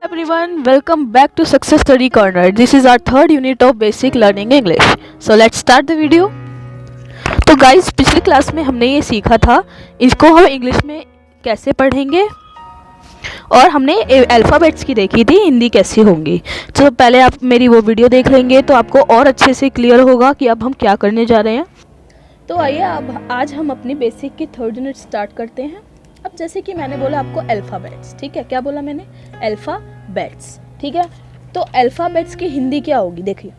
Everyone, welcome back to Success Study Corner. This is our third unit of Basic Learning English. So let's start the video. तो guys, पिछली class में हमने ये सीखा था इसको हम इंग्लिश में कैसे पढ़ेंगे और हमने अल्फ़ाबेट्स की देखी थी हिंदी कैसी होंगी। तो पहले आप मेरी वो वीडियो देख लेंगे तो आपको और अच्छे से क्लियर होगा कि अब हम क्या करने जा रहे हैं। तो आइए अब आज हम अपनी बेसिक की थर्ड यूनिट स्टार्ट करते हैं। अब जैसे कि मैंने बोला आपको अल्फ़ाबेट्स, ठीक है, क्या बोला मैंने? अल्फ़ाबेट्स, ठीक है। तो अल्फ़ाबेट्स की हिंदी क्या होगी? देखिए,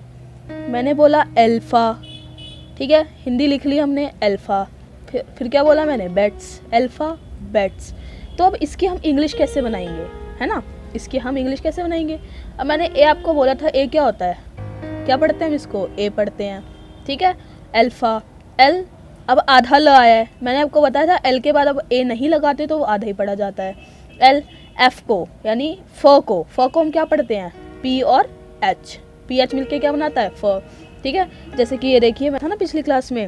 मैंने बोला अल्फ़ा, ठीक है, हिंदी लिख ली हमने अल्फ़ा, फिर क्या बोला मैंने? Bets, alphabets. तो अब इसकी हम इंग्लिश कैसे बनाएंगे, है ना? इसकी हम इंग्लिश कैसे बनाएंगे? अब मैंने ए आपको बोला था, ए क्या होता है? क्या पढ़ते हैं हम इसको? ए पढ़ते हैं, ठीक है। अल्फ़ा, एल, अब आधा ल आया है, मैंने आपको बताया था एल के बाद अब ए नहीं लगाते तो वो आधा ही पढ़ा जाता है। एल, एफ को यानी फ को हम क्या पढ़ते हैं? पी और एच, पी एच मिलके क्या बनाता है? फ, ठीक है। जैसे कि ये देखिए, मैं था ना पिछली क्लास में,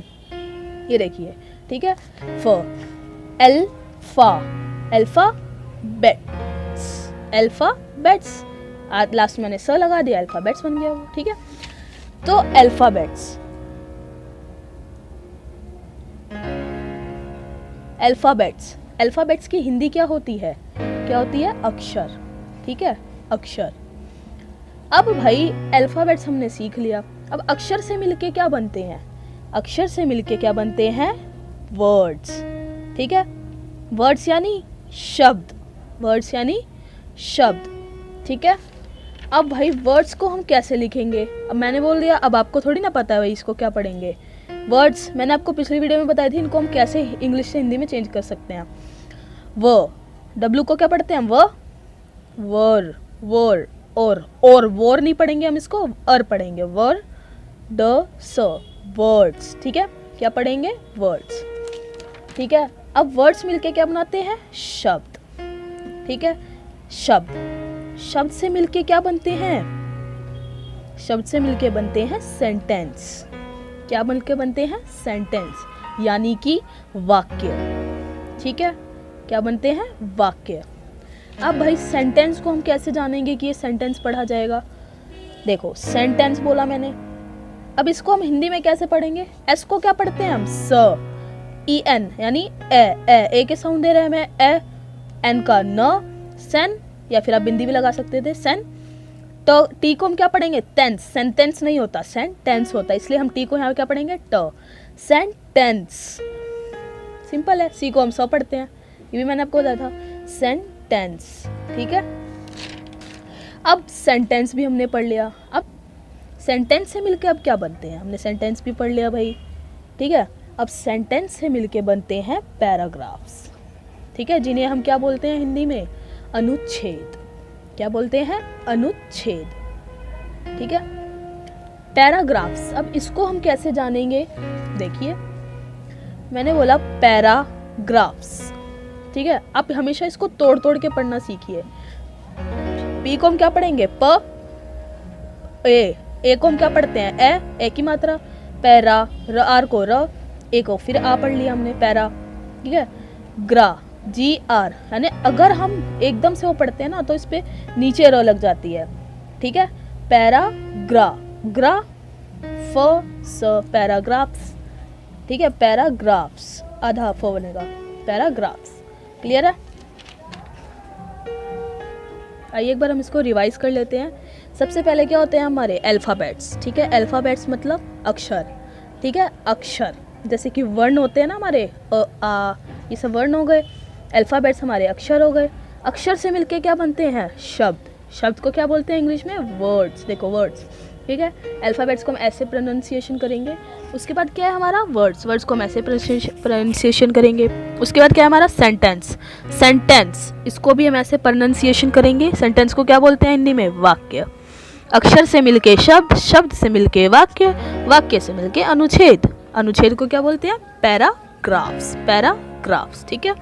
ये देखिए, ठीक है, फ, alpha, alpha bets, alpha bets, last में मैंने स लगा दिया, अल्फाबेट्स बन गया वो, ठीक है। तो अल्फाबेट्स, अल्फ़ाबेट्स, अल्फ़ाबेट्स की हिंदी क्या होती है? क्या होती है? अक्षर, ठीक है, अक्षर। अब भाई अल्फ़ाबेट्स हमने सीख लिया, अब अक्षर से मिलके क्या बनते हैं? अक्षर से मिलके क्या बनते हैं? वर्ड्स, ठीक है। वर्ड्स यानी शब्द, वर्ड्स यानी शब्द, ठीक है। अब भाई वर्ड्स को हम कैसे लिखेंगे? अब मैंने बोल दिया, अब आपको थोड़ी ना पता है भाई इसको क्या पढ़ेंगे। वर्ड्स मैंने आपको पिछली वीडियो में बताई थी, इनको हम कैसे इंग्लिश से हिंदी में चेंज कर सकते हैं। व, डब्लू को क्या पढ़ते हैं? व, वर, वर, और वोर नहीं पढ़ेंगे हम, इसको अर पढ़ेंगे, वर, ड, स, वर्ड्स, ठीक है। क्या पढ़ेंगे? वर्ड्स, ठीक है। अब वर्ड्स मिलके क्या बनाते हैं? शब्द, ठीक है, शब्द। शब्द से मिलके क्या बनते हैं? शब्द से मिलके बनते हैं सेंटेंस। क्या मिलके बनते हैं? सेंटेंस, यानी कि वाक्य, ठीक है। क्या बनते हैं? वाक्य। अब भाई सेंटेंस को हम कैसे जानेंगे कि ये सेंटेंस पढ़ा जाएगा? देखो, सेंटेंस बोला मैंने, अब इसको हम हिंदी में कैसे पढ़ेंगे? एस को क्या पढ़ते हैं हम? स, ई एन यानी ए के साउंड दे रहे हैं हमें, ए, एन का न, सेन, या फिर आप बिंदी भी लगा सकते थे, सेन। तो टी को हम क्या पढ़ेंगे? टेंस, सेंटेंस नहीं होता, सेंटेंस होता है, इसलिए हम टी को यहाँ क्या पढ़ेंगे? ट, सेंटेंस, सिंपल है। सी को हम स पढ़ते हैं, ये भी मैंने आपको बताया था, सेंटेंस, ठीक है। अब सेंटेंस भी हमने पढ़ लिया, अब सेंटेंस से मिलके अब क्या बनते हैं? हमने सेंटेंस भी पढ़ लिया भाई, ठीक है। अब सेंटेंस से मिलके बनते हैं पैराग्राफ्स, ठीक है, जिन्हें हम क्या बोलते हैं हिंदी में? अनुच्छेद। क्या बोलते हैं? अनुच्छेद, ठीक है। पैराग्राफ्स, अब इसको हम कैसे जानेंगे? देखिए, मैंने बोला पैराग्राफ्स, ठीक है। आप हमेशा इसको तोड़ तोड़ के पढ़ना सीखिए। पी को हम क्या पढ़ेंगे? प, ए को हम क्या पढ़ते हैं? ए की मात्रा, पैरा, र, आर को र, ए को फिर आ पढ़ लिया हमने, पैरा, ठीक है। ग्रा, जी आर, यानी अगर हम एकदम से वो पढ़ते हैं ना तो इस पे नीचे र लग जाती है, ठीक है। पैराग्रा, ग्रा, फ, स, पैराग्राफ्स, ठीक है, पैराग्राफ्स, आधा फ बनेगा, पैराग्राफ्स, क्लियर है? आइए एक बार हम इसको रिवाइज कर लेते हैं। सबसे पहले क्या होते हैं हमारे? अल्फ़ाबेट्स, ठीक है। अल्फ़ाबेट्स मतलब अक्षर, ठीक है, अक्षर, जैसे कि वर्ण होते हैं ना हमारे, अ, आ, ये सब वर्ण हो गए। अल्फ़ाबेट्स हमारे अक्षर हो गए। अक्षर से मिलके क्या बनते हैं? शब्द। शब्द को क्या बोलते हैं इंग्लिश में? वर्ड्स। देखो, वर्ड्स, ठीक है। अल्फ़ाबेट्स को हम ऐसे प्रोनाउंसिएशन करेंगे, उसके बाद क्या है हमारा? वर्ड्स। वर्ड्स को हम ऐसे प्रोनाउंसिएशन करेंगे, उसके बाद क्या है हमारा? सेंटेंस। सेंटेंस, इसको भी हम ऐसे प्रोनाउंसिएशन करेंगे। सेंटेंस को क्या बोलते हैं हिंदी में? वाक्य। अक्षर से मिलके शब्द, शब्द से मिलके वाक्य, वाक्य से मिलके अनुच्छेद, अनुच्छेद को क्या बोलते हैं? पैराग्राफ्स, पैराग्राफ्स, ठीक है।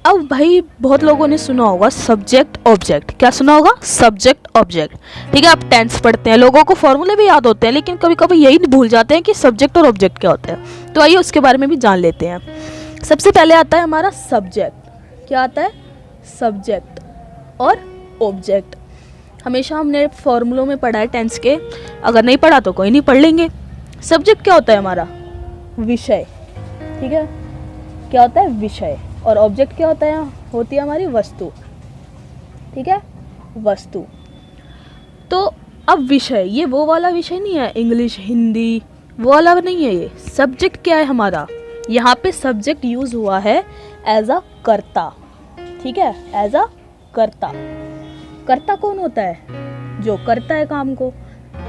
अब भाई बहुत लोगों ने सुना होगा सब्जेक्ट ऑब्जेक्ट। क्या सुना होगा? सब्जेक्ट ऑब्जेक्ट, ठीक है। आप टेंस पढ़ते हैं, लोगों को फॉर्मूले भी याद होते हैं, लेकिन कभी कभी यही भूल जाते हैं कि सब्जेक्ट और ऑब्जेक्ट क्या होता है। तो आइए उसके बारे में भी जान लेते हैं। सबसे पहले आता है हमारा सब्जेक्ट। क्या आता है? सब्जेक्ट और ऑब्जेक्ट। हमेशा हमने फॉर्मूलों में पढ़ा है टेंस के, अगर नहीं पढ़ा तो कोई नहीं, पढ़ लेंगे। सब्जेक्ट क्या होता है हमारा? विषय, ठीक है, क्या होता है? विषय। और ऑब्जेक्ट क्या होता है? होती है हमारी वस्तु, ठीक है, वस्तु। तो अब विषय, ये वो वाला विषय नहीं है इंग्लिश हिंदी, वो वाला नहीं है। ये सब्जेक्ट क्या है हमारा? यहाँ पे सब्जेक्ट यूज हुआ है एज अ कर्ता, ठीक है, एज अ कर्ता। कर्ता कौन होता है? जो करता है काम को।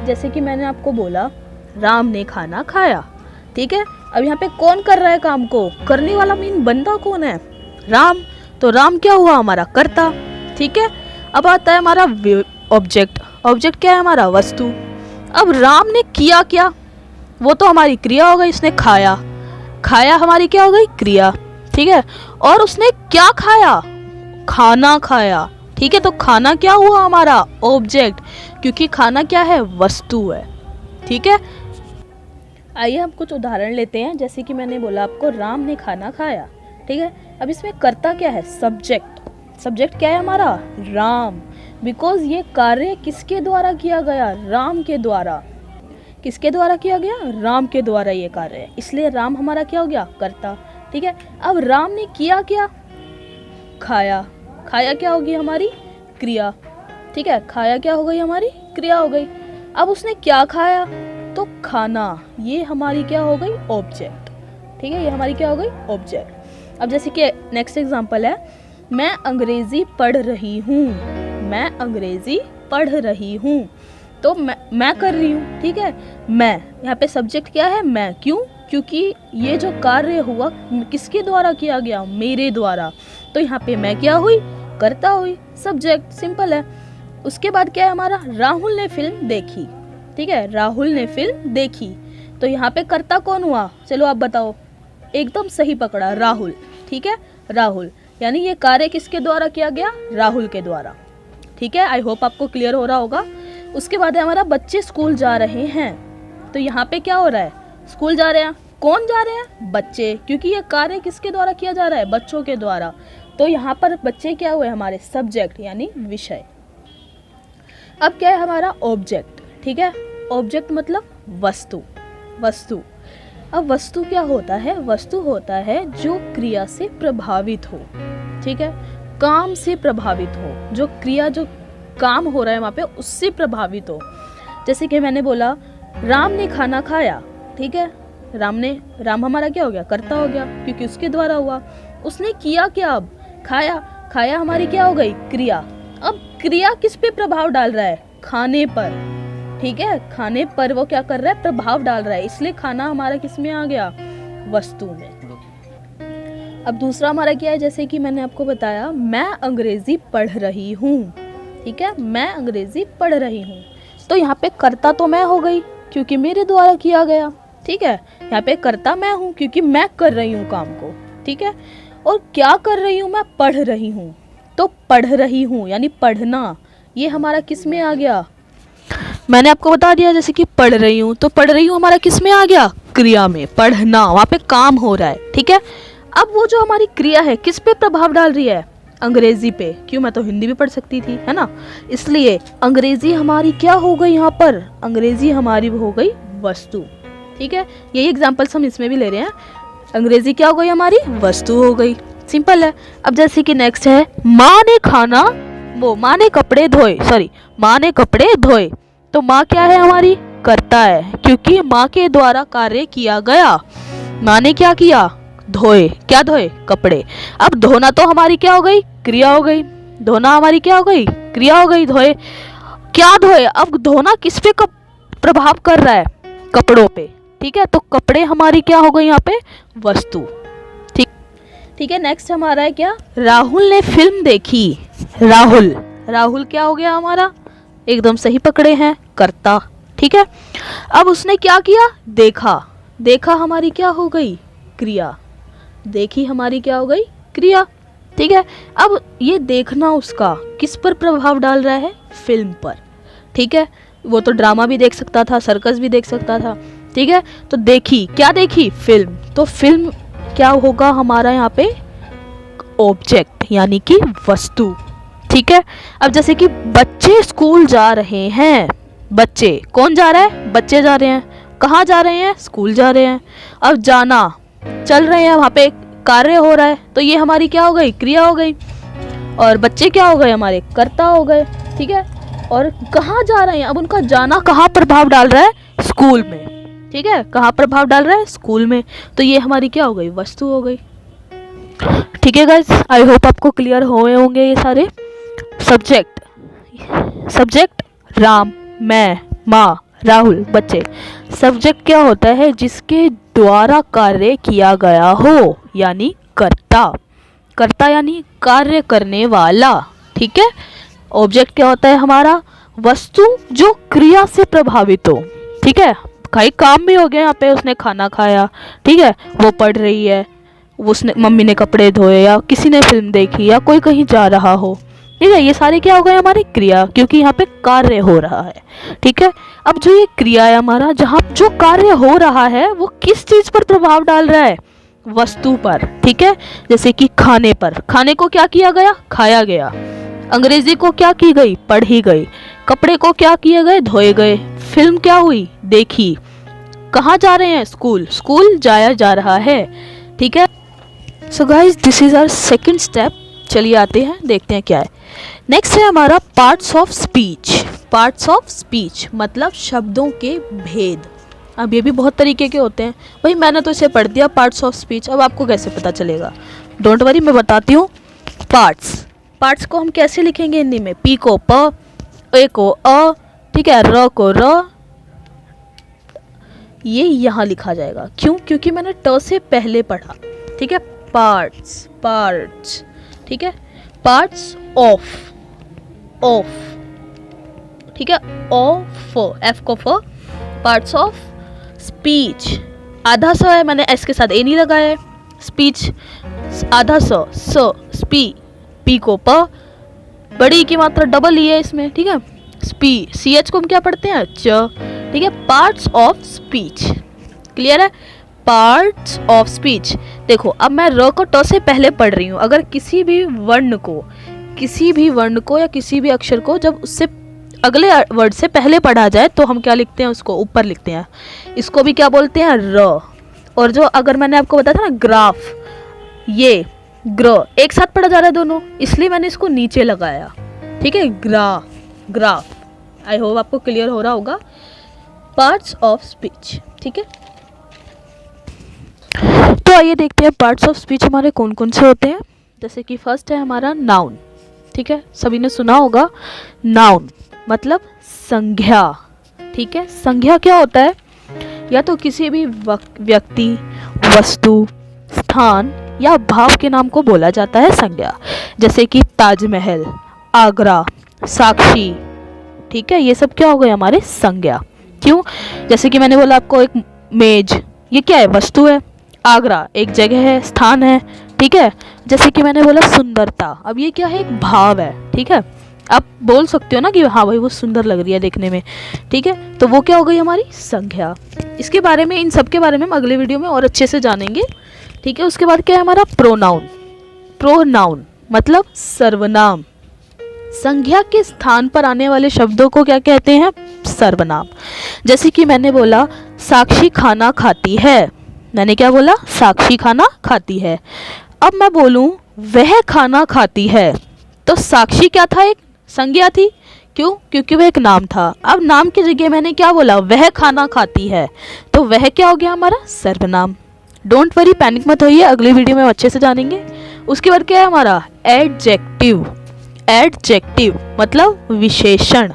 जैसे कि मैंने आपको बोला राम ने खाना खाया, ठीक है। अब यहाँ पे कौन कर रहा है काम को? करने वाला मीन बंदा कौन है? राम। तो राम क्या हुआ? हमारा कर्ता, ठीक है। अब आता है हमारा ऑब्जेक्ट। ऑब्जेक्ट क्या है हमारा? वस्तु। अब राम ने किया क्या? वो तो हमारी क्रिया हो गई, इसने खाया। खाया हमारी क्या हो गई? क्रिया, ठीक है। और उसने क्या खाया? खाना खाया, ठीक है। तो खाना क्या हुआ हमारा? ऑब्जेक्ट, क्योंकि खाना क्या है? वस्तु है, ठीक है। आइए हम कुछ उदाहरण लेते हैं। जैसे कि मैंने बोला आपको राम ने खाना खाया, ठीक है। अब इसमें कर्ता क्या है? सब्जेक्ट। सब्जेक्ट क्या है हमारा? राम। बिकॉज ये कार्य किसके द्वारा किया गया? राम के द्वारा। किसके द्वारा किया गया? राम के द्वारा ये कार्य है, इसलिए राम हमारा क्या हो गया? कर्ता, ठीक है। अब राम ने किया क्या? खाया। खाया क्या होगी हमारी? क्रिया, ठीक है। खाया क्या हो गई? हमारी क्रिया हो गई। अब उसने क्या खाया? तो खाना। ये हमारी क्या हो गई? ऑब्जेक्ट, ठीक है। ये हमारी क्या हो गई? ऑब्जेक्ट। अब जैसे कि नेक्स्ट एग्जांपल है, मैं अंग्रेजी पढ़ रही हूँ। मैं अंग्रेजी पढ़ रही हूँ, तो मैं कर रही हूँ, ठीक है। मैं, यहाँ पे सब्जेक्ट क्या है? मैं। क्यों? क्योंकि ये जो कार्य हुआ किसके द्वारा किया गया? मेरे द्वारा। तो यहाँ पे मैं क्या हुई? करता हुई, सब्जेक्ट, सिंपल है। उसके बाद क्या है हमारा? राहुल ने फिल्म देखी, ठीक है। राहुल ने फिल्म देखी, तो यहाँ पे कर्ता कौन हुआ? चलो आप बताओ। एकदम सही पकड़ा, राहुल, ठीक है, राहुल। यानी ये कार्य किसके द्वारा किया गया? राहुल के द्वारा, ठीक है। आई होप आपको क्लियर हो रहा होगा। उसके बाद है हमारा बच्चे स्कूल जा रहे हैं, तो यहाँ पे क्या हो रहा है? स्कूल जा रहे हैं। कौन जा रहे हैं? बच्चे, क्योंकि ये कार्य किसके द्वारा किया जा रहा है? बच्चों के द्वारा। तो यहाँ पर बच्चे क्या हुए? हमारे सब्जेक्ट यानी विषय। अब क्या है हमारा? ऑब्जेक्ट, ठीक है। ऑब्जेक्ट मतलब वस्तु। वस्तु। अब वस्तु क्या होता है? वस्तु होता है जो क्रिया से प्रभावित हो, ठीक है, काम से प्रभावित हो, जो क्रिया, जो काम हो रहा है वहाँ पे उससे प्रभावित हो। जैसे कि मैंने बोला राम ने खाना खाया, ठीक है। राम हमारा क्या हो गया? कर्ता हो गया, क्योंकि उसके द्वारा हुआ। उसने किया क्या? अब खाया। खाया हमारी क्या हो गई? क्रिया। अब क्रिया किस पे प्रभाव डाल रहा है? खाने पर, ठीक है। खाने पर वो क्या कर रहा है? प्रभाव डाल रहा है, इसलिए खाना हमारा किस में आ गया? वस्तु में। अब दूसरा हमारा क्या है? जैसे कि मैंने आपको बताया मैं अंग्रेजी पढ़ रही हूँ, ठीक है। मैं अंग्रेजी पढ़ रही हूँ, तो यहाँ पे कर्ता तो मैं हो गई, क्योंकि मेरे द्वारा किया गया, ठीक है। यहाँ पे कर्ता मैं हूँ, क्योंकि मैं कर रही हूँ काम को, ठीक है। और क्या कर रही हूँ? मैं पढ़ रही हूँ, तो पढ़ रही हूँ यानी पढ़ना, ये हमारा किस में आ गया? मैंने आपको बता दिया जैसे कि पढ़ रही हूँ, तो पढ़ रही हूँ हमारा किस में आ गया? क्रिया में। पढ़ना, वहाँ पे काम हो रहा है, ठीक है। अब वो जो हमारी क्रिया है किस पे प्रभाव डाल रही है? अंग्रेजी पे। क्यों? मैं तो हिंदी भी पढ़ सकती थी, है ना। इसलिए अंग्रेजी हमारी क्या हो गई? यहाँ पर अंग्रेजी हमारी हो गई वस्तु, ठीक है। यही एग्जाम्पल्स हम इसमें भी ले रहे हैं। अंग्रेजी क्या हो गई? हमारी वस्तु हो गई, सिंपल है। अब जैसे कि नेक्स्ट है माँ ने कपड़े धोए, माँ ने कपड़े धोए, तो माँ क्या है? हमारी कर्ता है, क्योंकि माँ के द्वारा कार्य किया गया। माँ ने क्या किया? धोए। क्या धोए? कपड़े। अब धोना तो हमारी क्या हो गई? क्रिया हो गई। धोना हमारी क्या हो गई? क्रिया हो गई। धोए, क्या धोए? अब धोना किस पे प्रभाव कर रहा है? कपड़ों पे, ठीक है। तो कपड़े हमारी क्या हो गई यहाँ पे? वस्तु, ठीक है। नेक्स्ट हमारा है क्या? राहुल ने फिल्म देखी। राहुल क्या हो गया हमारा? एकदम सही पकड़े हैं, कर्ता, ठीक है। अब उसने क्या किया? देखा हमारी क्या हो गई? क्रिया। देखी हमारी क्या हो गई? क्रिया, ठीक है। अब ये देखना उसका किस पर प्रभाव डाल रहा है? फिल्म पर, ठीक है। वो तो ड्रामा भी देख सकता था, सर्कस भी देख सकता था, ठीक है। तो देखी, क्या देखी? फिल्म। तो फिल्म क्या होगा हमारा यहाँ पे? ऑब्जेक्ट यानी कि वस्तु, ठीक है। अब जैसे कि बच्चे स्कूल जा रहे हैं, बच्चे, कौन जा रहा है? बच्चे जा रहे हैं। कहाँ जा रहे हैं? स्कूल जा रहे हैं। अब जाना, चल रहे हैं, वहाँ पे कार्य हो रहा है, तो ये हमारी क्या हो गई? क्रिया हो गई। और बच्चे क्या हो गए? हमारे कर्ता हो गए, ठीक है। और कहाँ जा रहे हैं? अब उनका जाना कहाँ प्रभाव डाल रहा है? स्कूल में, ठीक है। कहाँ प्रभाव डाल रहा है? स्कूल में। तो ये हमारी क्या हो गई? वस्तु हो गई। ठीक है गाइस, आई होप आपको क्लियर हुए होंगे ये सारे। सब्जेक्ट, सब्जेक्ट राम, मैं, माँ, राहुल, बच्चे। सब्जेक्ट क्या होता है? जिसके द्वारा कार्य किया गया हो, यानी कर्ता। कर्ता यानी कार्य करने वाला, ठीक है। ऑब्जेक्ट क्या होता है? हमारा वस्तु जो क्रिया से प्रभावित हो, ठीक है। कई काम भी हो गया यहाँ पे, उसने खाना खाया, ठीक है, वो पढ़ रही है, उसने, मम्मी ने कपड़े धोए, या किसी ने फिल्म देखी, या कोई कहीं जा रहा हो, ठीक है। ये सारे क्या हो गए? हमारी क्रिया, क्योंकि यहाँ पे कार्य हो रहा है, ठीक है। अब जो ये क्रिया है हमारा, जहाँ जो कार्य हो रहा है वो किस चीज पर प्रभाव डाल रहा है? वस्तु पर, ठीक है। जैसे कि खाने पर, खाने को क्या किया गया? खाया गया। अंग्रेजी को क्या की गई? पढ़ी गई। कपड़े को क्या किए गए? धोए गए। फिल्म क्या हुई? देखी। कहाँ जा रहे हैं? स्कूल, स्कूल जाया जा रहा है, ठीक है। So guys, this is our second step. चलिए आते हैं, देखते हैं क्या है। नेक्स्ट है हमारा parts of speech. Parts of speech मतलब शब्दों के भेद। अब ये भी बहुत तरीके के होते हैं भाई, मैंने तो इसे पढ़ दिया पार्ट्स ऑफ स्पीच, अब आपको कैसे पता चलेगा? डोंट वरी, मैं बताती हूँ। पार्ट्स, पार्ट्स को हम कैसे लिखेंगे हिंदी में? पी को प, ए को अ, ठीक है, र को र, ये यहाँ लिखा जाएगा। क्यों? क्योंकि मैंने ट से पहले पढ़ा, ठीक है। पार्ट्स, पार्ट्स, ठीक है। पार्ट्स ऑफ, ऑफ, ठीक है, ऑफ, एफ को फ, पार्ट्स ऑफ स्पीच। आधा स है, मैंने एस के साथ ए नहीं लगाया है। स्पीच आधा स, स्पी, पी को प, बड़ी की मात्रा डबल ही है इसमें, ठीक है। स्पी, सी एच को हम क्या पढ़ते हैं? च, ठीक है। पार्ट्स ऑफ स्पीच, क्लियर है? Parts of speech. देखो, अब मैं र को ट से पहले पढ़ रही हूँ। अगर किसी भी वर्ण को, किसी भी वर्ण को या किसी भी अक्षर को जब उससे अगले वर्ड से पहले पढ़ा जाए तो हम क्या लिखते हैं? उसको ऊपर लिखते हैं। इसको भी क्या बोलते हैं? र। और जो, अगर मैंने आपको बताया था ना ग्राफ, ये ग्र एक साथ पढ़ा जा रहा है दोनों, इसलिए मैंने इसको नीचे लगाया, ठीक है। Graph, graph. आई होप आपको क्लियर हो रहा होगा। पार्ट्स ऑफ स्पीच, ठीक है। तो आइए देखते हैं पार्ट्स ऑफ स्पीच हमारे कौन कौन से होते हैं। जैसे कि फर्स्ट है हमारा नाउन, ठीक है, सभी ने सुना होगा। नाउन मतलब संज्ञा, ठीक है। संज्ञा क्या होता है? या तो किसी भी व्यक्ति, वस्तु, स्थान या भाव के नाम को बोला जाता है संज्ञा। जैसे कि ताजमहल, आगरा, साक्षी, ठीक है, ये सब क्या हो गए? हमारे संज्ञा। क्यों? जैसे कि मैंने बोला आपको, एक मेज, ये क्या है? वस्तु है। आगरा एक जगह है, स्थान है, ठीक है। जैसे कि मैंने बोला सुंदरता, अब ये क्या है? एक भाव है, ठीक है। आप बोल सकते हो ना कि हाँ भाई वो सुंदर लग रही है देखने में, ठीक है। तो वो क्या हो गई? हमारी संज्ञा। इसके बारे में, इन सब के बारे में हम अगले वीडियो में और अच्छे से जानेंगे, ठीक है। उसके बाद क्या है हमारा? प्रोनाउन। प्रोनाउन मतलब सर्वनाम। संज्ञा के स्थान पर आने वाले शब्दों को क्या कहते हैं? सर्वनाम। जैसे कि मैंने बोला साक्षी खाना खाती है, मैंने क्या बोला? साक्षी खाना खाती है। अब मैं बोलूं वह खाना खाती है, तो साक्षी क्या था? एक संज्ञा थी। क्यों? क्योंकि वह एक नाम था। अब नाम की जगह मैंने क्या बोला? वह खाना खाती है, तो वह क्या हो गया? हमारा सर्वनाम। डोंट वरी, पैनिक मत होइए, अगली वीडियो में अच्छे से जानेंगे। उसके बाद क्या है हमारा? एडजेक्टिव। एडजेक्टिव मतलब विशेषण।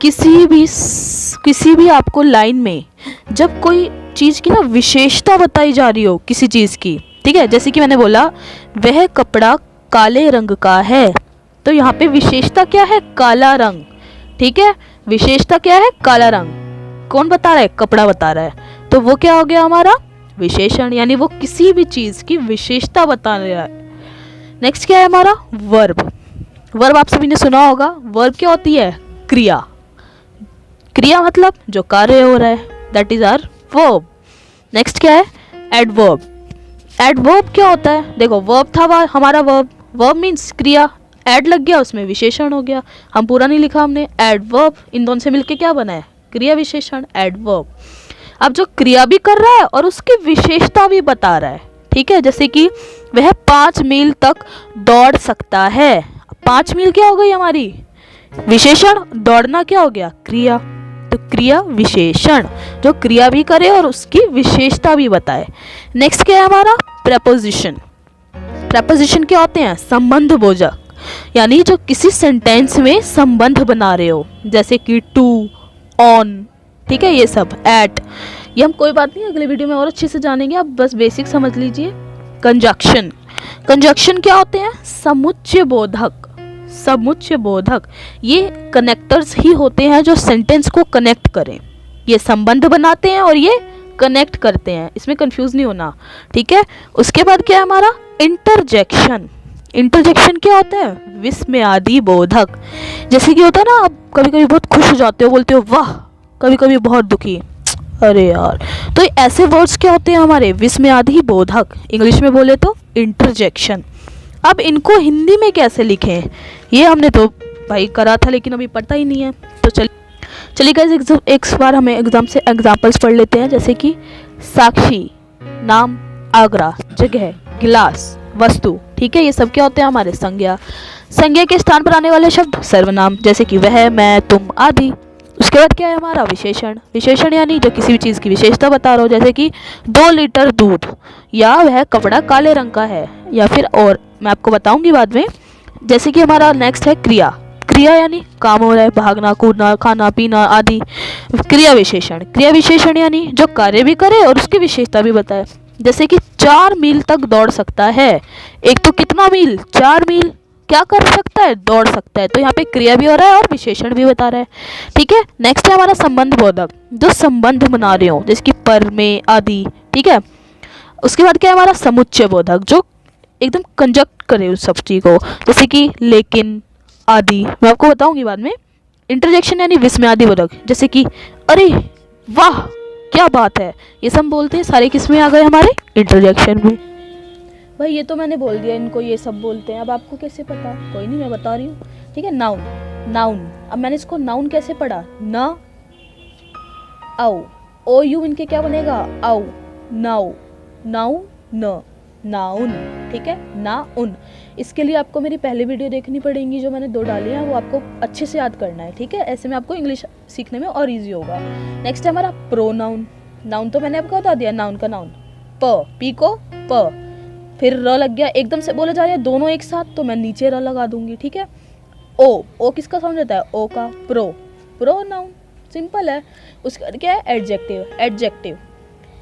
किसी भी आपको लाइन में जब कोई चीज़ की ना विशेषता बताई जा रही हो किसी चीज़ की, ठीक है। जैसे कि मैंने बोला वह कपड़ा काले रंग का है, तो यहाँ पे विशेषता क्या है? काला रंग, ठीक है। विशेषता क्या है? काला रंग। कौन बता रहा है? कपड़ा बता रहा है, तो वो क्या हो गया? हमारा विशेषण, यानी वो किसी भी चीज़ की विशेषता बता रहा है। नेक्स्ट क्या है हमारा? वर्ब। वर्ब आप सभी ने सुना होगा। वर्ब क्या होती है? क्रिया। क्रिया मतलब जो कार्य हो रहा है, that is our verb. Next क्या है? एडवर्ब। एडवर्ब क्या होता है? देखो, वर्ब था हमारा वर्ब, वर्ब मीन्स क्रिया, एड लग गया, उसमें विशेषण हो गया। हम पूरा नहीं लिखा हमने, एडवर्ब, इन दोनों से मिलके क्या बना है, क्रिया विशेषण, एडवर्ब। अब जो क्रिया भी कर रहा है और उसकी विशेषता भी बता रहा है, ठीक है। जैसे कि वह 5 मील तक दौड़ सकता है। 5 मील क्या हो गई हमारी, विशेषण, दौड़ना क्या हो गया, क्रिया। तो क्रिया विशेषण, जो क्रिया भी करे और उसकी विशेषता भी बताए। नेक्स्ट क्या है हमारा, प्रपोजिशन। प्रपोजिशन क्या होते हैं, संबंध बोधक, यानी जो किसी सेंटेंस में संबंध बना रहे हो, जैसे कि टू, ऑन, ठीक है, ये सब, एट, ये हम कोई बात नहीं अगले वीडियो में और अच्छे से जानेंगे, आप बस बेसिक समझ लीजिए। कंजक्शन, कंजक्शन क्या होते हैं, समुच्चय बोधक। समुच्चय बोधक, ये कनेक्टर्स ही होते हैं जो सेंटेंस को कनेक्ट करें। ये संबंध बनाते हैं और ये कनेक्ट करते हैं, इसमें कंफ्यूज नहीं होना, ठीक है। उसके बाद क्या है हमारा, इंटरजेक्शन। इंटरजेक्शन क्या होता है, विस्मयादि बोधक। जैसे कि होता है ना, आप कभी कभी बहुत खुश हो जाते हो, बोलते हो वाह, कभी कभी बहुत दुखी, अरे यार, तो ऐसे वर्ड्स क्या होते हैं हमारे, विस्मयादि बोधक, इंग्लिश में बोले तो इंटरजेक्शन। अब इनको हिंदी में कैसे लिखें, ये हमने तो भाई करा था लेकिन अभी पता ही नहीं है। तो चलिए गाइस, एक बार हमें एग्जाम से एग्जाम्पल्स पढ़ लेते हैं। जैसे कि साक्षी, नाम, आगरा, जगह, गिलास, वस्तु, ठीक है, ये सब क्या होते हैं हमारे संज्ञा। संज्ञा के स्थान पर आने वाले शब्द सर्वनाम, जैसे कि वह, मैं, तुम आदि। उसके बाद क्या है हमारा विशेषण। विशेषण यानी जो किसी भी चीज़ की विशेषता बता रहा हो, जैसे कि 2 लीटर दूध, या वह कपड़ा काले रंग का है, या फिर और मैं आपको बताऊंगी बाद में। जैसे कि हमारा नेक्स्ट है क्रिया। क्रिया यानी काम हो रहा है, भागना, कूदना, खाना पीना आदि। क्रिया विशेषण, क्रिया विशेषण यानी जो कार्य भी करे और उसकी विशेषता भी बताए। जैसे कि 4 मील तक दौड़ सकता है। एक तो कितना मील, 4 मील, क्या कर सकता है, दौड़ सकता है। तो यहाँ पे क्रिया भी हो रहा है और विशेषण भी बता रहा है, ठीक है। नेक्स्ट है हमारा संबंध बोधक, जो संबंध बना रहे हो, जैसे कि पर, में आदि, ठीक है। उसके बाद क्या है हमारा समुच्चय बोधक, जो एकदम कंजक्ट करे उस सब चीज को, जैसे कि लेकिन आदि, मैं आपको बताऊंगी बाद में। इंटरजेक्शन यानी विस्मयादि बोधक, जैसे कि अरे वाह क्या बात है, ये सब बोलते हैं, सारे किसमें आ गए हमारे, इंटरजेक्शन में। भाई ये तो मैंने बोल दिया इनको ये सब बोलते हैं, अब आपको कैसे पता, कोई नहीं मैं बता रही हूँ, ठीक है। नाउन, नाउन, अब मैंने इसको नाउन कैसे पढ़ा, न, आओ, ओ यू इनके क्या बनेगा, आओ, नाउ, नाउ, न, नाउन, ठीक है, नाउन। इसके लिए आपको मेरी पहले वीडियो देखनी पड़ेगी, जो मैंने 2 डाली हैं, वो आपको अच्छे से याद करना है, ठीक है। ऐसे में आपको इंग्लिश सीखने में और इजी होगा। नेक्स्ट है हमारा प्रोनाउन। नाउन तो मैंने आपको बता दिया, नाउन का नाउन, प, पी को प, फिर र लग गया, एकदम से बोले जा रहे हैं दोनों एक साथ, तो मैं नीचे र लगा दूंगी, ठीक है। ओ किसका साउंड रहता है, ओ का, प्रो, प्रोनाउन, सिंपल है। उसके बाद क्या है एडजेक्टिव, एडजेक्टिव,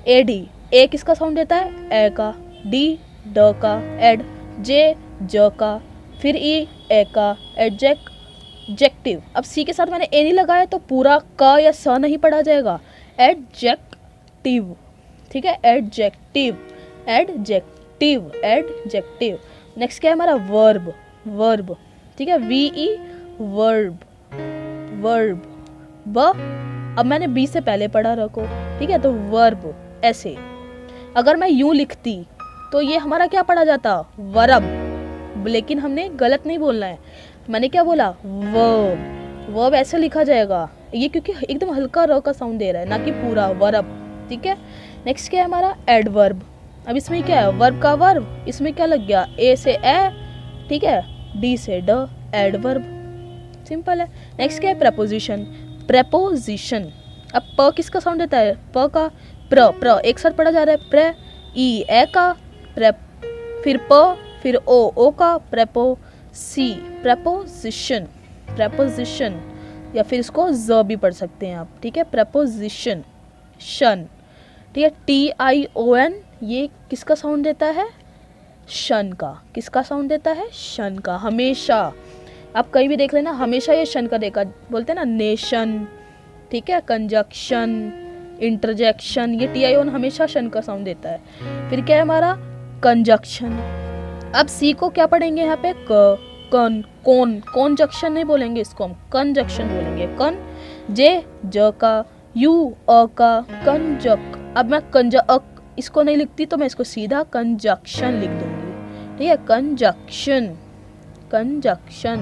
एडी, ए किसका साउंड देता है, ए का, डी, ड का, एड, जे, ज का, फिर ई, ए का, एडजेक्टिव। अब सी के साथ मैंने ए नहीं लगाया तो पूरा क या स नहीं पढ़ा जाएगा, एडजेक्टिव, ठीक है, एडजेक्टिव, एडजेक्टिव, एडजेक्टिव। नेक्स्ट क्या है हमारा वर्ब, वर्ब, ठीक है, वी ई, वर्ब, वर्ब, ब, अब मैंने बी से पहले पढ़ा रखो, ठीक है, तो वर्ब। ऐसे अगर मैं यूं लिखती तो ये हमारा क्या पढ़ा जाता, वर्ब, लेकिन हमने गलत नहीं बोलना है, मैंने क्या बोला, वर्ब, वर्ब ऐसे लिखा जाएगा ये, क्योंकि एकदम हल्का र का साउंड दे रहा है, ना कि पूरा वर्ब, ठीक है। नेक्स्ट क्या है हमारा एडवर्ब। अब इसमें क्या है, वर्ब का वर्ब, इसमें क्या लग गया, ए से ए, ठीक है, डी से ड, एडवर्ब, सिंपल है। नेक्स्ट क्या है प्रपोजिशन, प्रेपोजिशन। अब प किसका साउंड देता है, प का, प्र, प्र एक साथ पढ़ा जा रहा है, प्रे, ई, ए का, प्रेप, फिर प, फिर ओ का, प्रेपो, सी, प्रेपोजिशन, प्रेपोजिशन, या फिर इसको ज भी पढ़ सकते हैं आप, ठीक है, प्रेपोजिशन, शन, ठीक है, TION, ये किसका साउंड देता है, शन का, किसका साउंड देता है, शन का, हमेशा, आप कहीं भी देख लेना, हमेशा ये शन का देगा, बोलते हैं ना नेशन, ठीक है, कंजक्शन, इंटरजेक्शन, ये TION हमेशा शन का साउंड देता है। फिर क्या है हमारा कंजक्शन। अब सी को क्या पढ़ेंगे यहाँ पे, क, कन, कौन, कॉन्जक्शन नहीं बोलेंगे इसको, हम कंजक्शन बोलेंगे, कन, जे, ज का, यू, अ का, कंजक। अब मैं कंजक इसको नहीं लिखती तो मैं इसको सीधा कंजक्शन लिख दूंगी, ठीक है, कंजक्शन, कंजक्शन,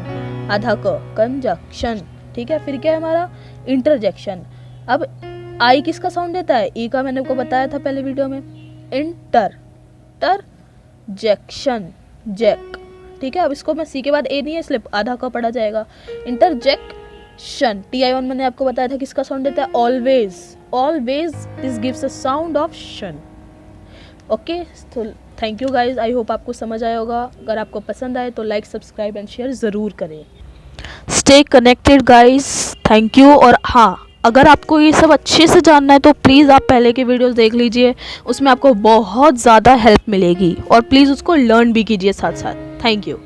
आधा क, कंजक्शन, ठीक है। फिर क्या है हमारा इंटरजेक्शन। अब आई किसका साउंड देता है? ई का मैंने आपको बताया था पहले वीडियो में। इंटरजेक्शन, जैक, ठीक है। अब इसको मैं सी के बाद ए नहीं है इसलिए आधा का पढ़ा जाएगा। इंटरजेक्शन, TI1 मैंने आपको बताया था किसका साउंड देता है? Always, always this gives a sound of शन। ओके, तो thank you guys, I hope आपको समझ आया होगा। अगर आपको पसंद आए तो लाइक, सब्सक्राइब एंड शेयर ज़रूर करें। Stay connected guys, thank you. और हाँ, अगर आपको ये सब अच्छे से जानना है तो प्लीज़ आप पहले के वीडियोस देख लीजिए, उसमें आपको बहुत ज़्यादा हेल्प मिलेगी। और प्लीज़ उसको लर्न भी कीजिए साथ साथ। Thank you.